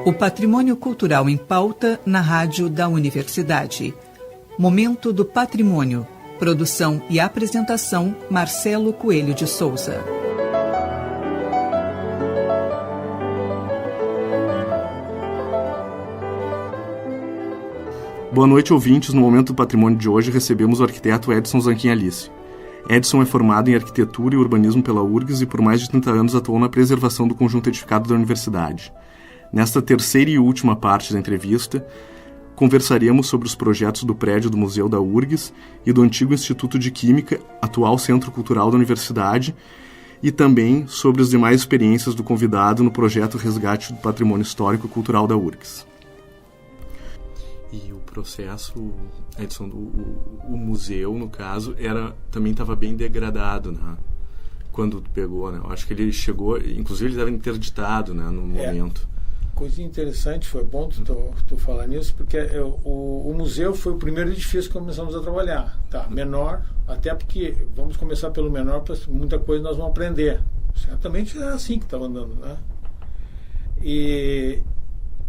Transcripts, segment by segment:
O patrimônio cultural em pauta na rádio da Universidade. Momento do Patrimônio. Produção e apresentação, Marcelo Coelho de Souza. Boa noite, ouvintes. No Momento do Patrimônio de hoje, recebemos o arquiteto Edson Zanquim Alice. Edson é formado em Arquitetura e Urbanismo pela URGS e por mais de 30 anos atuou na preservação do conjunto edificado da Universidade. Nesta terceira e última parte da entrevista, conversaremos sobre os projetos do prédio do Museu da URGS e do antigo Instituto de Química, atual Centro Cultural da Universidade, e também sobre as demais experiências do convidado no projeto Resgate do Patrimônio Histórico e Cultural da URGS. E o processo, Edson, o museu, no caso, também estava bem degradado, né? Quando pegou, né? Eu acho que ele chegou, inclusive ele estava interditado, né, no momento. Coisinha interessante, foi bom tu falar nisso, porque o museu foi o primeiro edifício que começamos a trabalhar. Tá, menor, até porque vamos começar pelo menor, porque muita coisa nós vamos aprender. Certamente é assim que estava andando, né?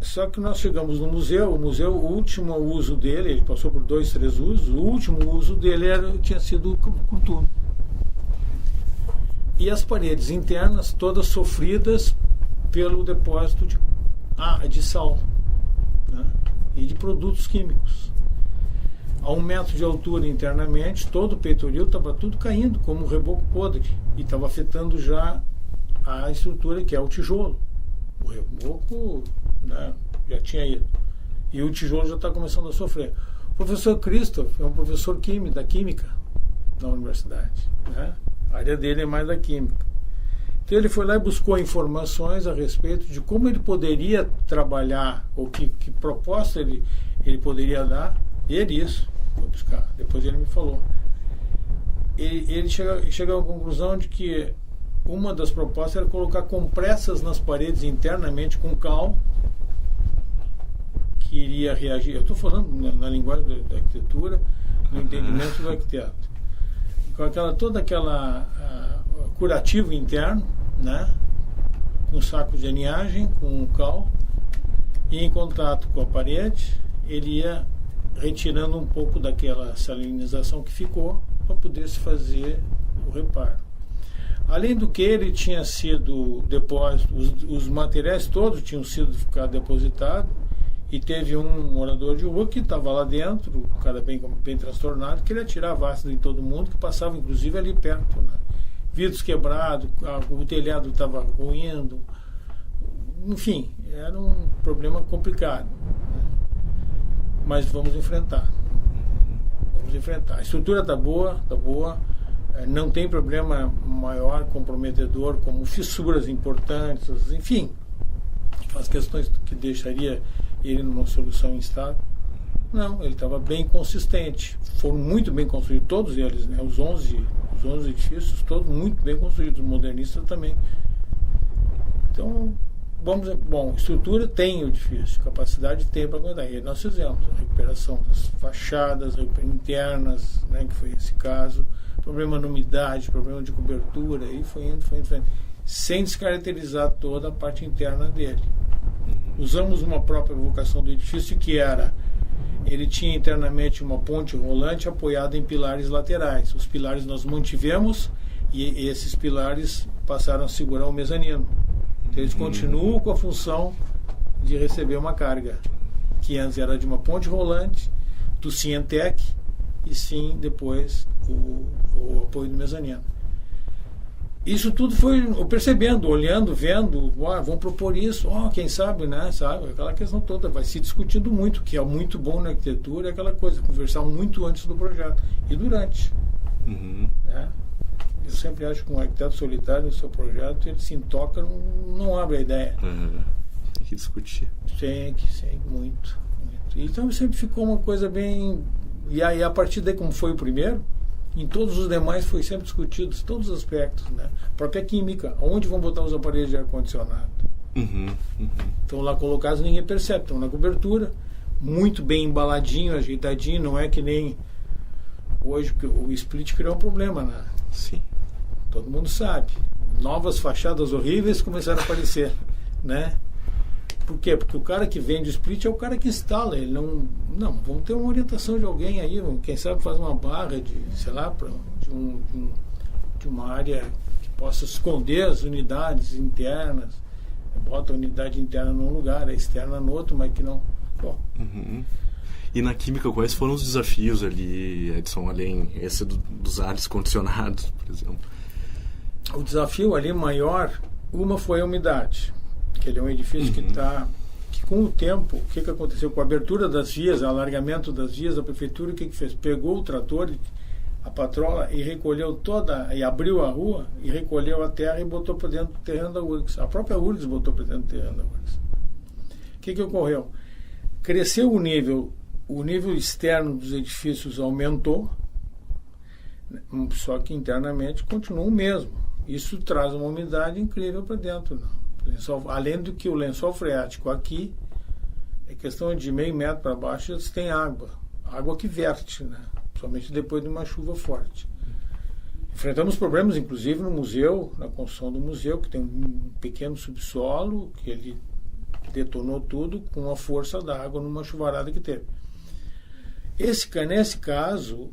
Só que nós chegamos no museu, o último uso dele, ele passou por 2, 3 usos, o último uso dele tinha sido curtume. E as paredes internas todas sofridas pelo depósito de sal, né? E de produtos químicos. A 1 metro de altura internamente, todo o peitoril estava tudo caindo como um reboco podre e estava afetando já a estrutura, que é o tijolo. O reboco, né, já tinha ido e o tijolo já está começando a sofrer. O professor Christoph é um professor da química na universidade, né? A área dele é mais da química. Então ele foi lá e buscou informações a respeito de como ele poderia trabalhar, ou que proposta ele poderia dar. E ele foi buscar. Depois ele me falou. Ele chega à conclusão de que uma das propostas era colocar compressas nas paredes internamente com cal, que iria reagir. Eu estou falando na linguagem da arquitetura, no entendimento do arquiteto. Com toda aquela curativo interno, né? Com sacos de aninhagem, com cal, e em contato com a parede, ele ia retirando um pouco daquela salinização que ficou para poder se fazer o reparo. Além do que, ele tinha sido depósito, os materiais todos tinham ficado depositados, e teve um morador de rua que estava lá dentro, um cara bem transtornado, que ele atirava ácido em todo mundo, que passava inclusive ali perto, né? Vidros quebrados, o telhado estava ruindo, enfim, era um problema complicado, né? Mas vamos enfrentar. A estrutura está boa, não tem problema maior, comprometedor, como fissuras importantes, enfim, as questões que deixaria ele numa solução instável. Não, ele estava bem consistente. Foram muito bem construídos, todos eles, né? Os 11 edifícios, todos muito bem construídos, modernistas também. Então, estrutura tem o edifício, capacidade tem para aguentar. E nós fizemos a recuperação das fachadas internas, né, que foi esse caso, problema na umidade, problema de cobertura, e foi indo, sem descaracterizar toda a parte interna dele. Usamos uma própria vocação do edifício, que ele tinha internamente uma ponte rolante apoiada em pilares laterais. Os pilares nós mantivemos e esses pilares passaram a segurar o mezanino. Então eles continuam com a função de receber uma carga, que antes era de uma ponte rolante, do Cientec, e sim depois o apoio do mezanino. Isso tudo foi percebendo, olhando, vendo, vamos propor isso, quem sabe, né? Sabe? Aquela questão toda, vai se discutindo muito, que é muito bom na arquitetura, aquela coisa, conversar muito antes do projeto e durante. Né? Eu sempre acho que um arquiteto solitário no seu projeto, ele se intoca, não abre a ideia. Tem que discutir. Tem que, muito. Então sempre ficou uma coisa bem... E aí, a partir daí, como foi o primeiro, em todos os demais foi sempre discutido, todos os aspectos, né? A própria química, onde vão botar os aparelhos de ar-condicionado? Estão lá colocados, ninguém percebe, estão na cobertura, muito bem embaladinho, ajeitadinho, não é que nem hoje, porque o split criou um problema, né? Sim. Todo mundo sabe. Novas fachadas horríveis começaram a aparecer, né? Por quê? Porque o cara que vende o split é o cara que instala. Ele não, vamos ter uma orientação de alguém aí, quem sabe faz uma barra de, sei lá, de uma área que possa esconder as unidades internas, bota a unidade interna num lugar, a externa no outro, mas que não... Bom. E na química, quais foram os desafios ali, Edson, além esse dos ares condicionados, por exemplo? O desafio ali maior, uma foi a umidade, que ele é um edifício que com o tempo, o que aconteceu? Com a abertura das vias, o alargamento das vias, a prefeitura, o que fez? Pegou o trator, a patrola, e recolheu e abriu a rua, e recolheu a terra e botou para dentro do terreno da URGS. A própria URGS botou para dentro do terreno da URGS. O que ocorreu? Cresceu o nível externo dos edifícios aumentou, só que internamente continua o mesmo. Isso traz uma umidade incrível para dentro. Além do que o lençol freático aqui, é questão de meio metro para baixo, eles têm água que verte, né? Somente depois de uma chuva forte. Enfrentamos problemas, inclusive, no museu, na construção do museu, que tem um pequeno subsolo, que ele detonou tudo com a força da água numa chuvarada que teve. Nesse caso,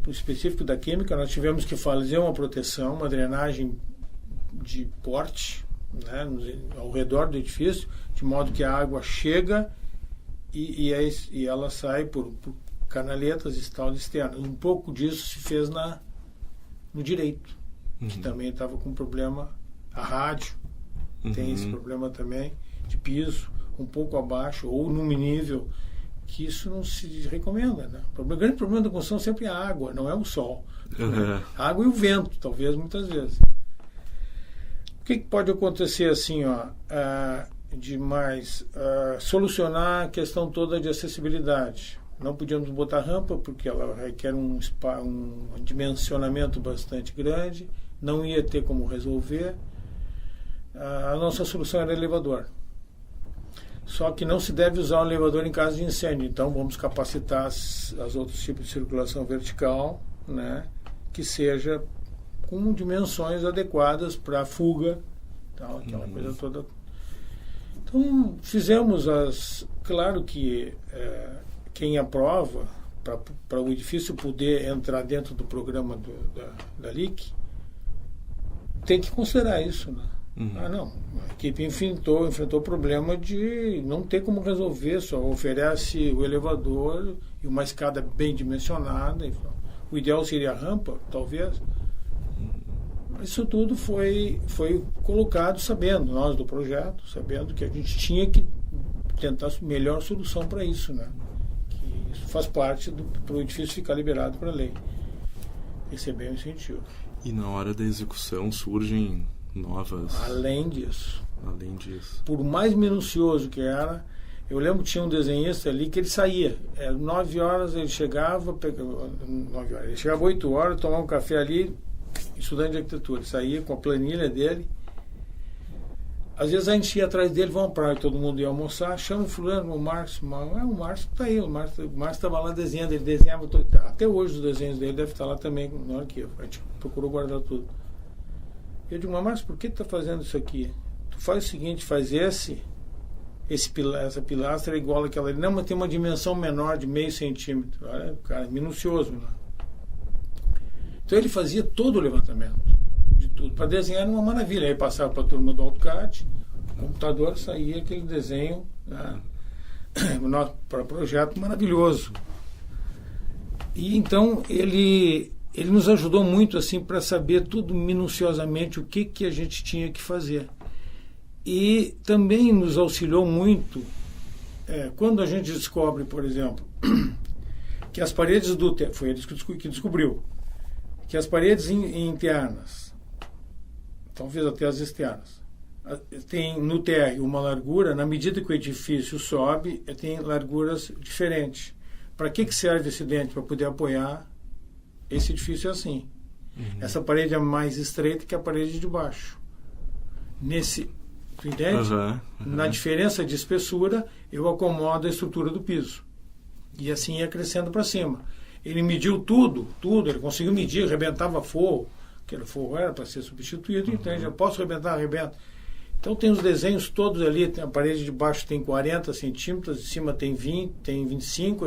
no específico da química, nós tivemos que fazer uma proteção, uma drenagem de porte, né, ao redor do edifício, de modo que a água chega e ela sai por canaletas externas. Um pouco disso se fez no direito, que também estava com problema, a rádio tem esse problema também, de piso, um pouco abaixo, ou num nível que isso não se recomenda, né? O grande problema da construção sempre é a água, não é o sol. A água e o vento, talvez, muitas vezes. O que pode acontecer assim, solucionar a questão toda de acessibilidade. Não podíamos botar rampa, porque ela requer um dimensionamento bastante grande, não ia ter como resolver. A nossa solução era elevador. Só que não se deve usar o elevador em caso de incêndio. Então, vamos capacitar as outros tipos de circulação vertical, né, que seja com dimensões adequadas para a fuga, tal, aquela coisa toda. Então, fizemos Claro que quem aprova, para o edifício poder entrar dentro do programa da LIC, tem que considerar isso, né? Não. A equipe enfrentou o problema de não ter como resolver, só oferece o elevador e uma escada bem dimensionada. O ideal seria a rampa, talvez. Isso tudo foi colocado nós do projeto, sabendo que a gente tinha que tentar a melhor solução para isso, né? Que isso faz parte para o edifício ficar liberado para a lei. Esse é bem o incentivo. E na hora da execução surgem novas... Além disso. Por mais minucioso que era, eu lembro que tinha um desenhista ali que ele saía. 9 horas ele chegava, 9 horas. Ele chegava 8 horas, tomava um café ali, estudante de arquitetura. Ele saía com a planilha dele. Às vezes a gente ia atrás dele, vamos para praia, todo mundo ia almoçar, chama o fulano, o Márcio. O Márcio está aí, o Márcio estava lá desenhando, ele desenhava até hoje os desenhos dele devem estar lá também no arquivo. A gente procurou guardar tudo. Eu digo, Márcio, por que tu está fazendo isso aqui? Tu faz o seguinte, faz essa pilastra é igual àquela ali. Não, mas tem uma dimensão menor de meio centímetro. Olha, cara, minucioso, né? Então ele fazia todo o levantamento de tudo. Para desenhar era uma maravilha. Aí passava para a turma do AutoCAD, o computador saía aquele desenho, né, para projeto maravilhoso. E então ele nos ajudou muito assim para saber tudo minuciosamente o que a gente tinha que fazer. E também nos auxiliou muito quando a gente descobre, por exemplo, que as paredes foi ele que descobriu que as paredes internas, talvez até as externas, tem no térreo uma largura, na medida que o edifício sobe, tem larguras diferentes. Para que serve esse dente? Para poder apoiar. Esse edifício é assim. Essa parede é mais estreita que a parede de baixo. Tu entende? Na diferença de espessura, eu acomodo a estrutura do piso. E assim ia crescendo para cima. Ele mediu tudo, ele conseguiu medir, arrebentava forro, aquele forro era para ser substituído, então já posso arrebentar. Então tem os desenhos todos ali, a parede de baixo tem 40 centímetros, de cima tem 20, tem 25,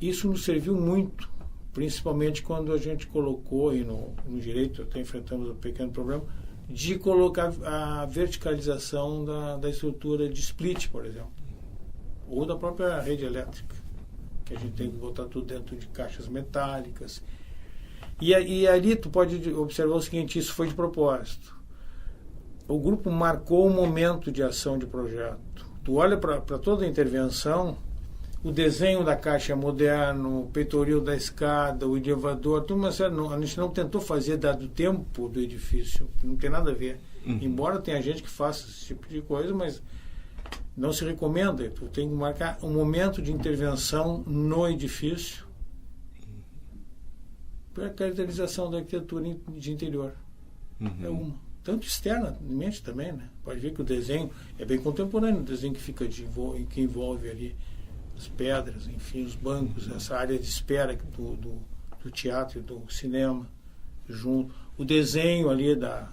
isso nos serviu muito, principalmente quando a gente colocou, e no direito até enfrentamos um pequeno problema, de colocar a verticalização da estrutura de split, por exemplo, ou da própria rede elétrica, que a gente tem que botar tudo dentro de caixas metálicas. E ali tu pode observar o seguinte, isso foi de propósito. O grupo marcou o momento de ação de projeto. Tu olha para toda a intervenção, o desenho da caixa é moderno, o peitoril da escada, o elevador, tudo, mas a gente não tentou fazer dado o tempo do edifício, não tem nada a ver. Embora tenha gente que faça esse tipo de coisa, mas não se recomenda. Tu tem que marcar um momento de intervenção no edifício para a caracterização da arquitetura de interior. É uma. Tanto externamente também, né? Pode ver que o desenho é bem contemporâneo, o desenho que fica que envolve ali as pedras, enfim, os bancos, essa área de espera do teatro e do cinema, junto. O desenho ali da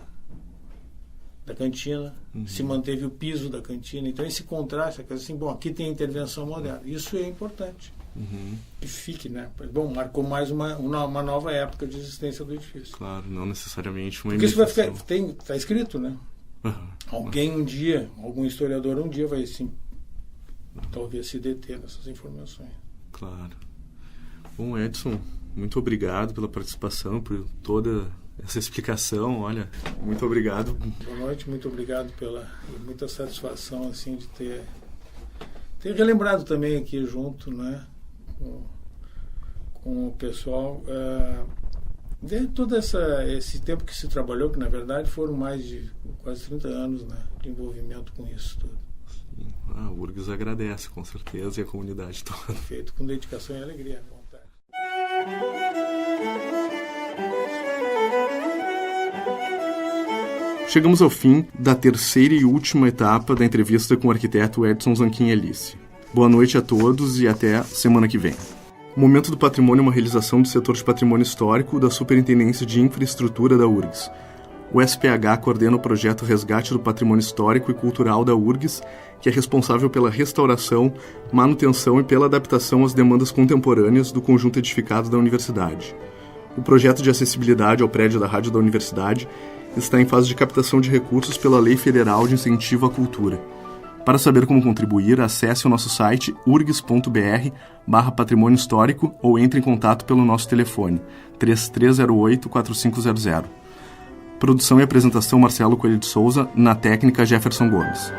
cantina, se manteve o piso da cantina. Então esse contraste, assim, bom, aqui tem a intervenção moderna. Isso é importante. Que fique, né? Bom, marcou mais uma nova época de existência do edifício. Claro, não necessariamente uma porque isso vai ficar, está escrito, né? Alguém um dia, algum historiador um dia vai sim, talvez se deter nessas informações. Claro. Bom, Edson, muito obrigado pela participação, por toda essa explicação. Olha, muito obrigado. Boa noite, muito obrigado muita satisfação assim de ter relembrado também aqui junto, né? Com o pessoal de todo esse tempo que se trabalhou, que na verdade foram mais de quase 30 anos, né, de envolvimento com isso tudo. Sim. A URGS agradece, com certeza, e a comunidade toda. Feito com dedicação e alegria, vontade. Chegamos ao fim da terceira e última etapa da entrevista com o arquiteto Edson Zanquim Alice. Boa noite a todos e até semana que vem. O Momento do Patrimônio é uma realização do setor de patrimônio histórico da Superintendência de Infraestrutura da URGS. O SPH coordena o projeto Resgate do Patrimônio Histórico e Cultural da URGS, que é responsável pela restauração, manutenção e pela adaptação às demandas contemporâneas do conjunto edificado da universidade. O projeto de acessibilidade ao prédio da Rádio da Universidade está em fase de captação de recursos pela Lei Federal de Incentivo à Cultura. Para saber como contribuir, acesse o nosso site urgs.br/patrimônio histórico ou entre em contato pelo nosso telefone 3308-4500. Produção e apresentação Marcelo Coelho de Souza, na técnica Jefferson Gomes.